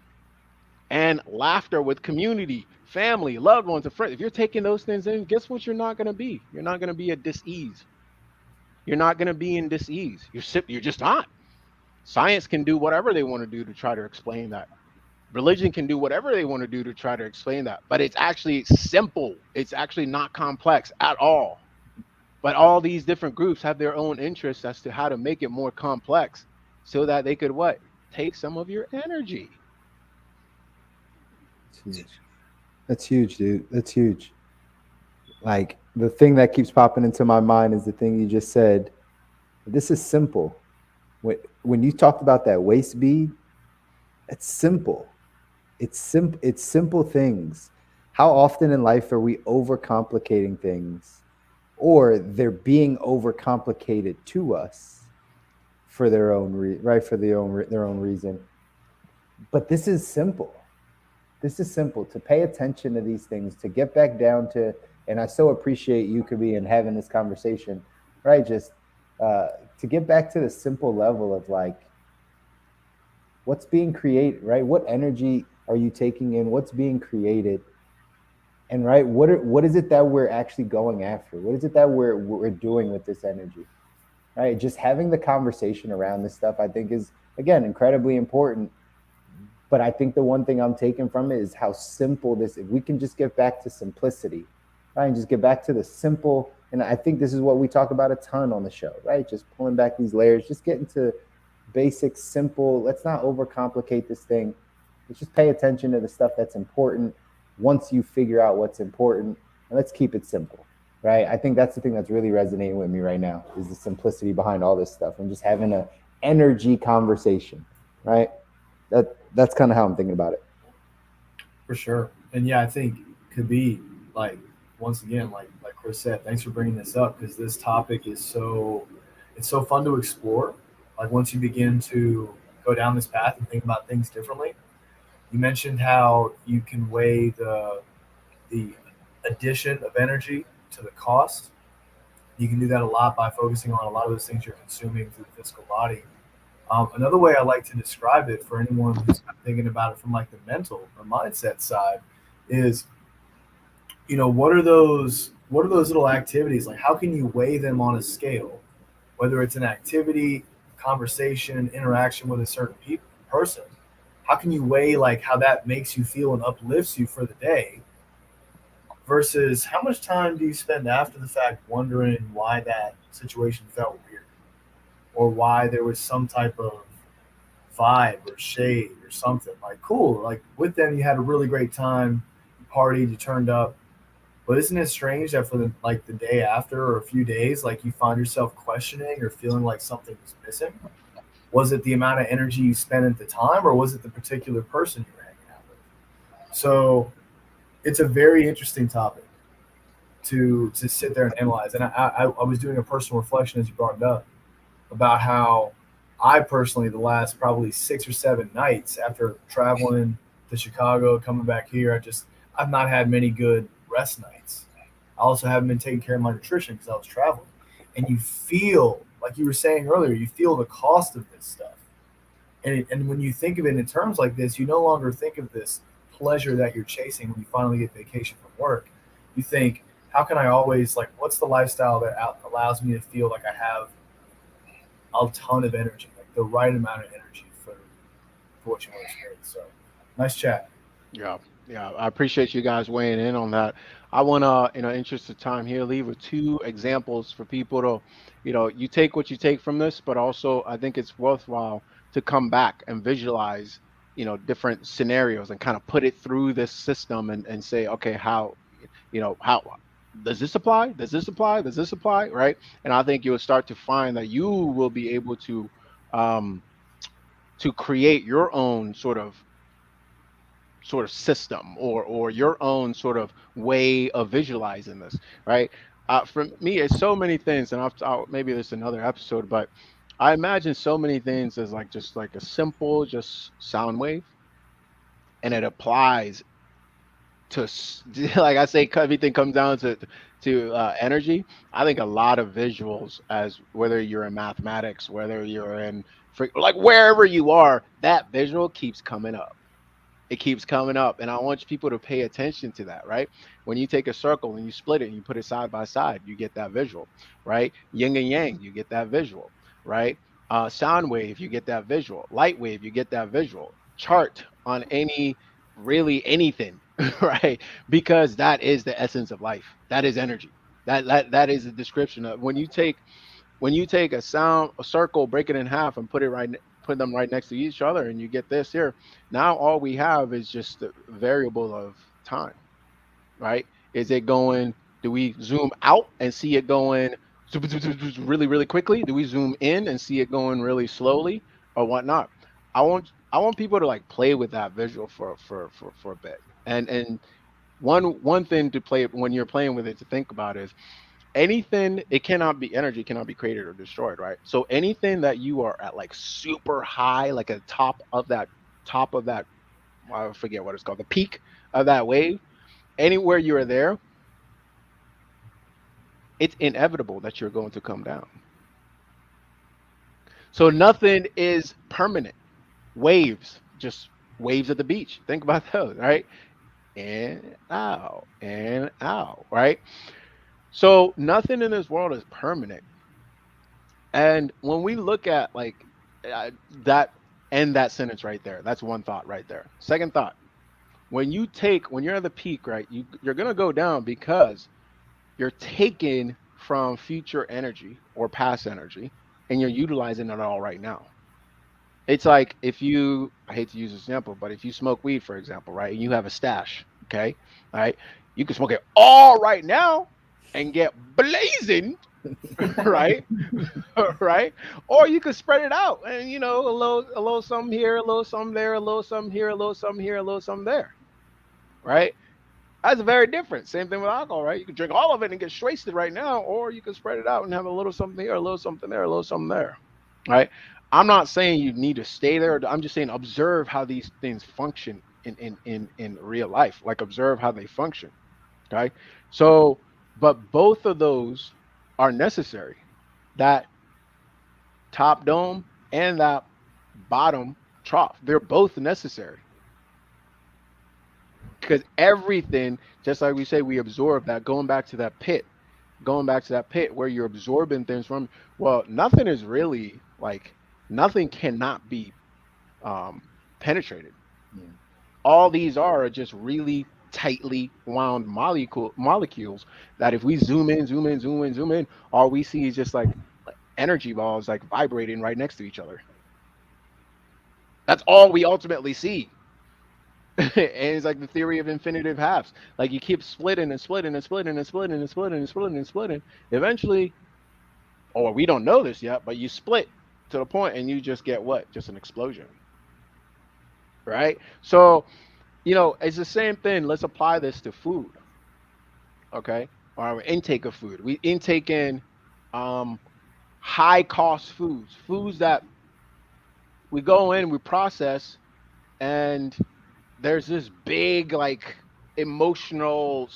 and laughter with community, family, loved ones, and friends. If you're taking those things in, guess what? You're not going to be. You're not going to be at dis-ease. You're not going to be in dis-ease. You're just not. Science can do whatever they want to do to try to explain that. Religion can do whatever they want to do to try to explain that. But it's actually simple. It's actually not complex at all. But all these different groups have their own interests as to how to make it more complex, so that they could what? Take some of your energy. That's huge. That's huge, dude. That's huge. Like the thing that keeps popping into my mind is the thing you just said. This is simple. When you talked about that waist bead, it's simple. It's simple things. How often in life are we overcomplicating things, or they're being overcomplicated to us for their own right, for their own reason. But this is simple. This is simple, to pay attention to these things, to get back down to. And I so appreciate you could be and having this conversation, right? Just uh, to get back to the simple level of like what's being created, right? What energy are you taking in? What's being created? And right, what is it that we're actually going after? What is it that we're doing with this energy? Right? Just having the conversation around this stuff, I think, is again incredibly important. But I think the one thing I'm taking from it is how simple this. If we can just get back to simplicity, right, and just get back to the simple. And I think this is what we talk about a ton on the show, right? Just pulling back these layers, just getting to basic, simple. Let's not overcomplicate this thing. Let's just pay attention to the stuff that's important. Once you figure out what's important, and let's keep it simple, right? I think that's the thing that's really resonating with me right now is the simplicity behind all this stuff and just having a energy conversation, right? That's kind of how I'm thinking about it. For sure. And yeah, I think could be like once again, like Chris said, thanks for bringing this up because this topic is so it's so fun to explore. Like once you begin to go down this path and think about things differently. You mentioned how you can weigh the addition of energy to the cost. You can do that a lot by focusing on a lot of those things you're consuming through the physical body. Another way I like to describe it for anyone who's thinking about it from like the mental or mindset side is, what are those little activities? Like how can you weigh them on a scale? Whether it's an activity, conversation, interaction with a certain person, how can you weigh like how that makes you feel and uplifts you for the day versus how much time do you spend after the fact wondering why that situation felt weird or why there was some type of vibe or shade or something like cool. Like with them, you had a really great time, you partied, you turned up. But isn't it strange that for the day after or a few days, like you find yourself questioning or feeling like something was missing? Was it the amount of energy you spent at the time, or was it the particular person you were hanging out with? So it's a very interesting topic to sit there and analyze. And I was doing a personal reflection as you brought it up about how I personally, the last probably 6 or 7 nights after traveling to Chicago, coming back here, I've not had many good rest nights. I also haven't been taking care of my nutrition because I was traveling. And you feel, like you were saying earlier, you feel the cost of this stuff. And when you think of it in terms like this, you no longer think of this pleasure that you're chasing when you finally get vacation from work. You think, how can I always, like, what's the lifestyle that allows me to feel like I have a ton of energy, like the right amount of energy for what you want to experience. So nice chat. Yeah, yeah. I appreciate you guys weighing in on that. I want to, in the interest of time here, leave with two examples for people to, you take what you take from this, but also I think it's worthwhile to come back and visualize, different scenarios and kind of put it through this system and say, okay, how does this apply? Does this apply? Does this apply? Right? And I think you'll start to find that you will be able um, to create your own sort of system or your own sort of way of visualizing this, right? For me, it's so many things, and maybe there's another episode, but I imagine so many things as like just like a simple just sound wave, and it applies to like I say, everything comes down to energy. I think a lot of visuals, as whether you're in mathematics, whether you're in like wherever you are, that visual keeps coming up. It keeps coming up, and I want people to pay attention to that. Right, when you take a circle and you split it and you put it side by side, you get that visual. Right, yin and yang, you get that visual. Right, sound wave, you get that visual. Light wave, you get that visual. Chart on any, really anything. Right, because that is the essence of life. That is energy. That is a description of when you take a circle, break it in half, and put them right next to each other, and you get this here. Now all we have is just the variable of time, right? Is it going? Do we zoom out and see it going really, really quickly? Do we zoom in and see it going really slowly, or whatnot? I want people to like play with that visual for a bit, and one thing to play when you're playing with it to think about is anything. It cannot be energy, cannot be created or destroyed, right? So anything that you are at like super high, like at top of that, I forget what it's called, the peak of that wave, anywhere you are there, it's inevitable that you're going to come down. So nothing is permanent. Waves, just waves at the beach, think about those, right? And out, right? So nothing in this world is permanent. And when we look at like that, end that sentence right there, that's one thought right there. Second thought: when you're at the peak, right, you're gonna go down because you're taking from future energy or past energy, and you're utilizing it all right now. It's like if you, I hate to use this example, but if you smoke weed, for example, right, and you have a stash, okay, all right, you can smoke it all right now and get blazing, right? Right? Or you could spread it out and a little something here, a little something there, a little something here, a little something here, a little something there. Right? That's very different. Same thing with alcohol, right? You can drink all of it and get wasted right now, or you can spread it out and have a little something here, a little something there, a little something there. Right? I'm not saying you need to stay there. I'm just saying observe how these things function in real life. Like observe how they function. Okay. So, but both of those are necessary. That top dome and that bottom trough. They're both necessary because everything, just like we say, we absorb that. Going back to that pit where you're absorbing things from. Well, nothing is really like nothing cannot be um, penetrated. Yeah. All these are just really tightly wound molecules that if we zoom in, zoom in, zoom in, zoom in, all we see is just like energy balls like vibrating right next to each other. That's all we ultimately see. And it's like the theory of infinitive halves. Like you keep splitting and splitting and splitting and splitting and splitting and splitting and splitting. Eventually, or we don't know this yet, but you split to the point and you just get what? Just an explosion. Right? So, it's the same thing. Let's apply this to food. Okay. Or our intake of food. We intake in um high cost foods that we go in, we process, and there's this big like emotional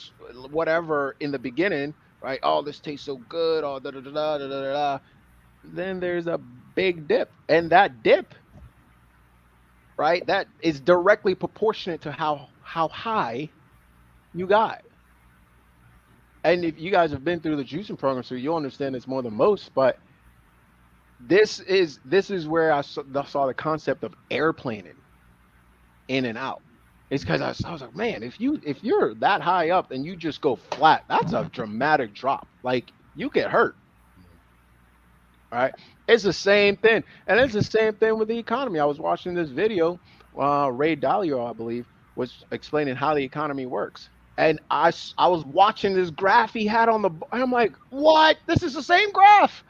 whatever in the beginning, right? Oh, this tastes so good. Oh, da da da da da da da. Then there's a big dip, and that dip right? That is directly proportionate to how high you got. And if you guys have been through the juicing program, so you'll understand this more than most. But this is where I saw the concept of airplaning in and out. It's because I was like, man, if you're that high up and you just go flat, that's a dramatic drop. Like you get hurt, right? It's the same thing, and it's the same thing with the economy. I was watching this video, Ray Dalio, I believe, was explaining how the economy works, and I was watching this graph he had on the. And I'm like, what? This is the same graph,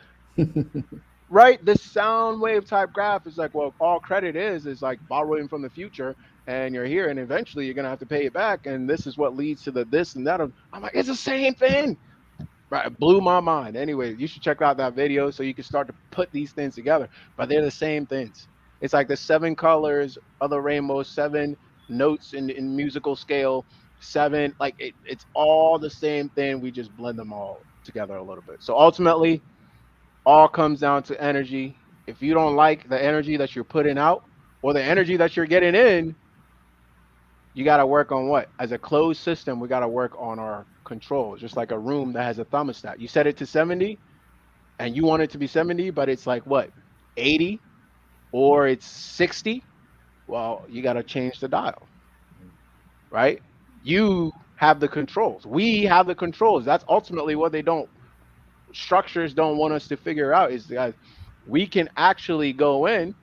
right? This sound wave type graph is like, well, all credit is like borrowing from the future, and you're here, and eventually you're gonna have to pay it back, and this is what leads to the this and that. I'm like, it's the same thing. Right, it blew my mind. Anyway, you should check out that video so you can start to put these things together. But they're the same things. It's like the seven colors of the rainbow, seven notes in musical scale, seven. Like it's all the same thing. We just blend them all together a little bit. So ultimately, all comes down to energy. If you don't like the energy that you're putting out or the energy that you're getting in, you got to work on what? As a closed system, we got to work on our controls, just like a room that has a thermostat. You set it to 70 and you want it to be 70, but it's like what? 80 or it's 60? Well, you got to change the dial, right? You have the controls. We have the controls. That's ultimately what they don't, structures don't want us to figure out is that we can actually go in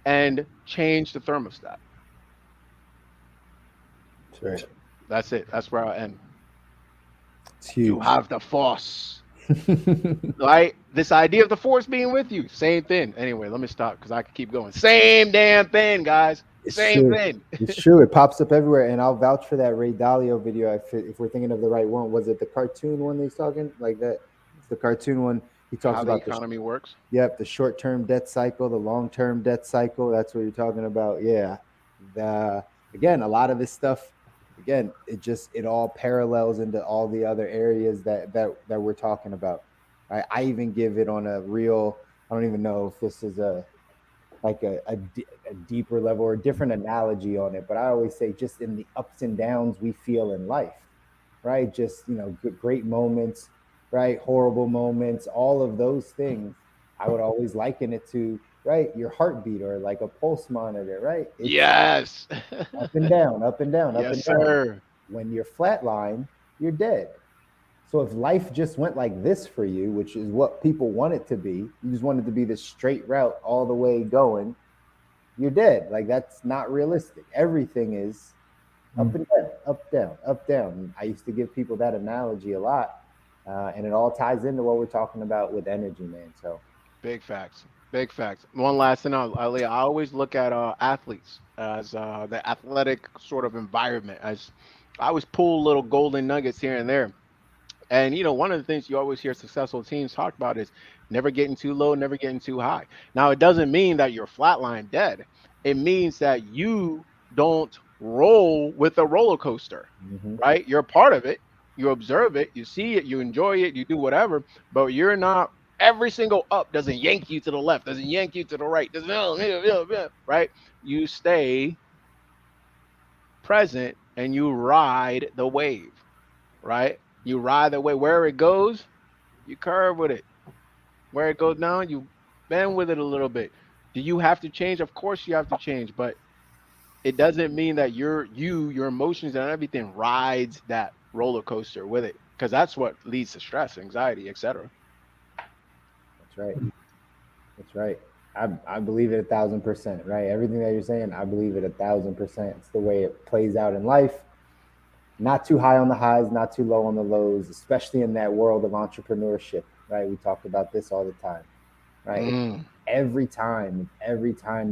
and change the thermostat. That's right. That's it. That's where I end. It's You huge. have the force. Right? This idea of the force being with you, same thing. Anyway, let me stop because I can keep going. Same damn thing, guys. It's Same true. thing. It's true. It pops up everywhere, and I'll vouch for that Ray Dalio video. If we're thinking of the right one, was it the cartoon one that he's talking like that? It's the cartoon one. He talks How the about economy works. yep, the short-term debt cycle, the long-term debt cycle. That's what you're talking about. Yeah. The again, a lot of this stuff, again, it all parallels into all the other areas that we're talking about. I even give it on a real. I don't even know if this is like a deeper level or a different analogy on it, but I always say just in the ups and downs we feel in life, right? Just great moments, right? Horrible moments, all of those things. I would always liken it to right your heartbeat or like a pulse monitor, right? It's Yes. up and down, up and down, up Yes, and down. sir. When you're flatline, you're dead. So if life just went like this for you, which is what people want it to be, you just want it to be this straight route all the way going, you're dead. Like that's not realistic. Everything is up and down, up, down, up, down. I used to give people that analogy a lot, and it all ties into what we're talking about with energy, man. So, Big facts. Big facts. One last thing, Ali, I always look at athletes as the athletic sort of environment. As I always pull little golden nuggets here and there. And one of the things you always hear successful teams talk about is never getting too low, never getting too high. Now, it doesn't mean that you're flatline dead. It means that you don't roll with a roller coaster, mm-hmm. right? You're a part of it. You observe it, you see it, you enjoy it, you do whatever, but you're not. Every single up doesn't yank you to the left, doesn't yank you to the right, doesn't right? You stay present and you ride the wave, right? You ride the wave where it goes, you curve with it. Where it goes down, you bend with it a little bit. Do you have to change? Of course you have to change, but it doesn't mean that your emotions and everything rides that roller coaster with it. Because that's what leads to stress, anxiety, etc. That's right. That's right. I believe it 1,000%. Right. Everything that you're saying, I believe it 1,000%. It's the way it plays out in life. Not too high on the highs, not too low on the lows, especially in that world of entrepreneurship. Right. We talk about this all the time. Right. Mm, Every time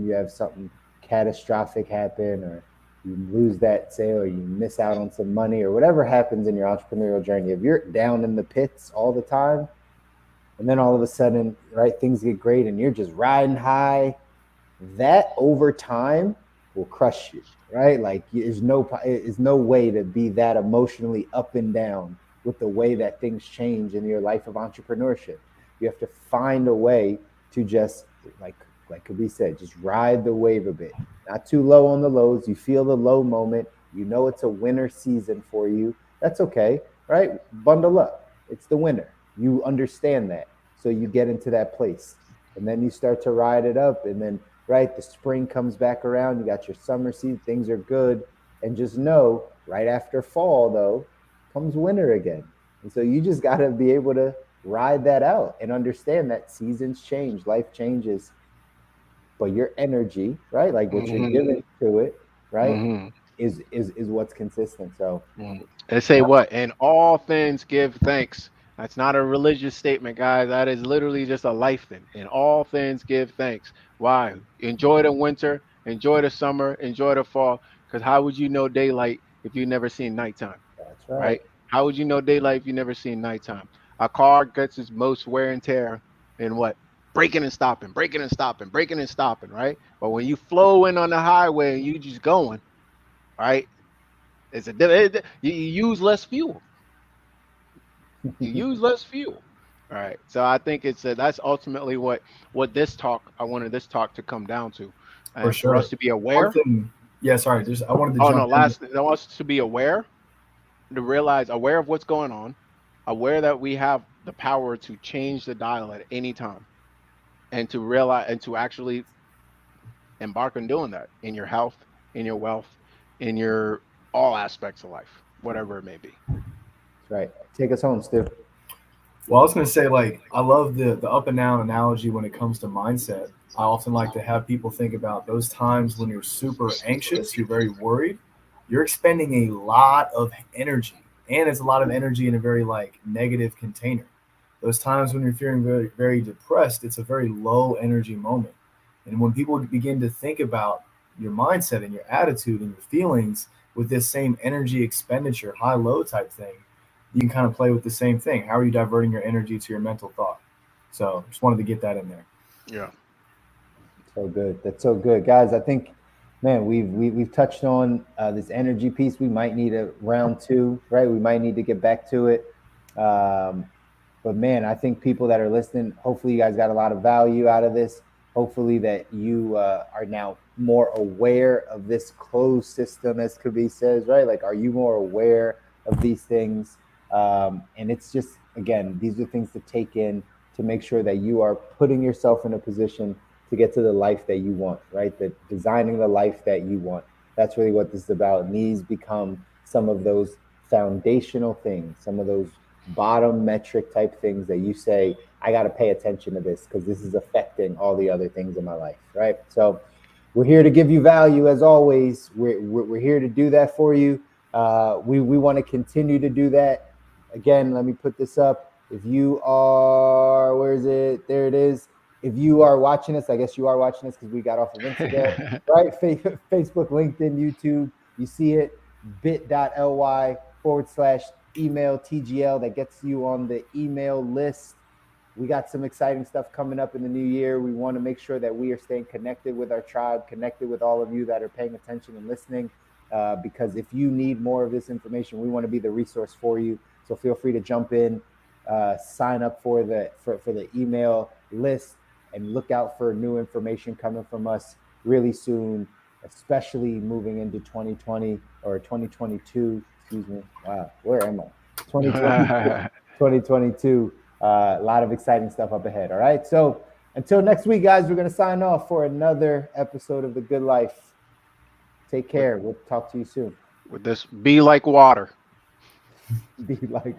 you have something catastrophic happen or you lose that sale or you miss out on some money or whatever happens in your entrepreneurial journey, if you're down in the pits all the time and then all of a sudden, right, things get great and you're just riding high, that over time will crush you, right? Like there's no way to be that emotionally up and down with the way that things change in your life of entrepreneurship. You have to find a way to just like like we said, just ride the wave a bit. Not too low on the lows. You feel the low moment. You know it's a winter season for you. That's okay, right? Bundle up. It's the winter. You understand that. So you get into that place. And then you start to ride it up. And then, right, the spring comes back around. You got your summer season. Things are good. And just know, right after fall, though, comes winter again. And so you just got to be able to ride that out and understand that seasons change, life changes, but your energy, right? Like what you're Hmm. giving to it, right? Hmm. Is what's consistent. So They say what? In all things give thanks. That's not a religious statement, guys. That is literally just a life thing. In all things give thanks. Why? Enjoy the winter, enjoy the summer, enjoy the fall. Because how would you know daylight if you never seen nighttime? that's right. Right? How would you know daylight if you never seen nighttime? A car gets its most wear and tear in what? Breaking and stopping, breaking and stopping, breaking and stopping, right? But when you flow in on the highway and you just going, right? You use less fuel. You use less fuel. All right. So I think that's ultimately what this talk I wanted this talk to come down to, For and for us sure. to be One aware. thing, yeah, sorry, just I wanted to Oh no, jump in. last I want us to be aware, to realize aware of what's going on, aware that we have the power to change the dial at any time, and to realize and to actually embark on doing that in your health, in your wealth, in your all aspects of life, whatever it may be. That's right. Take us home, Stu. Well, I was going to say, like, I love the up and down analogy when it comes to mindset. I often like to have people think about those times when you're super anxious, you're very worried, you're expending a lot of energy, and it's a lot of energy in a very like negative container. Those times when you're feeling very, very depressed, it's a very low energy moment. And when people begin to think about your mindset and your attitude and your feelings with this same energy expenditure, high low type thing, you can kind of play with the same thing. How are you diverting your energy to your mental thought? So just wanted to get that in there. Yeah. So good. That's so good, guys. I think, man, we've touched on this energy piece. We might need a round two, right? We might need to get back to it. Um, but man, I think people that are listening, hopefully you guys got a lot of value out of this. Hopefully that you are now more aware of this closed system, as Kabi says, right? Like, are you more aware of these things? And it's just, again, these are things to take in to make sure that you are putting yourself in a position to get to the life that you want, right? The designing the life that you want. That's really what this is about. And these become some of those foundational things, some of those bottom metric type things that you say, I got to pay attention to this because this is affecting all the other things in my life, right? So we're here to give you value as always. We're here to do that for you. We want to continue to do that. Again, let me put this up. If you are, where is it? There it is. If you are watching us, I guess you are watching us because we got off of Instagram, right? Facebook, LinkedIn, YouTube. You see it, bit.ly/email TGL. That gets you on the email list. We got some exciting stuff coming up in the new year. We want to make sure that we are staying connected with our tribe, connected with all of you that are paying attention and listening. Because if you need more of this information, we want to be the resource for you. So feel free to jump in, sign up for the email list, and look out for new information coming from us really soon, especially moving into 2020 or 2022. Excuse me. Wow, where am I? 2022. 2022. A lot of exciting stuff up ahead. All right. So until next week, guys, we're going to sign off for another episode of The Good Life. Take with care. We'll talk to you soon. with this be like water. Be like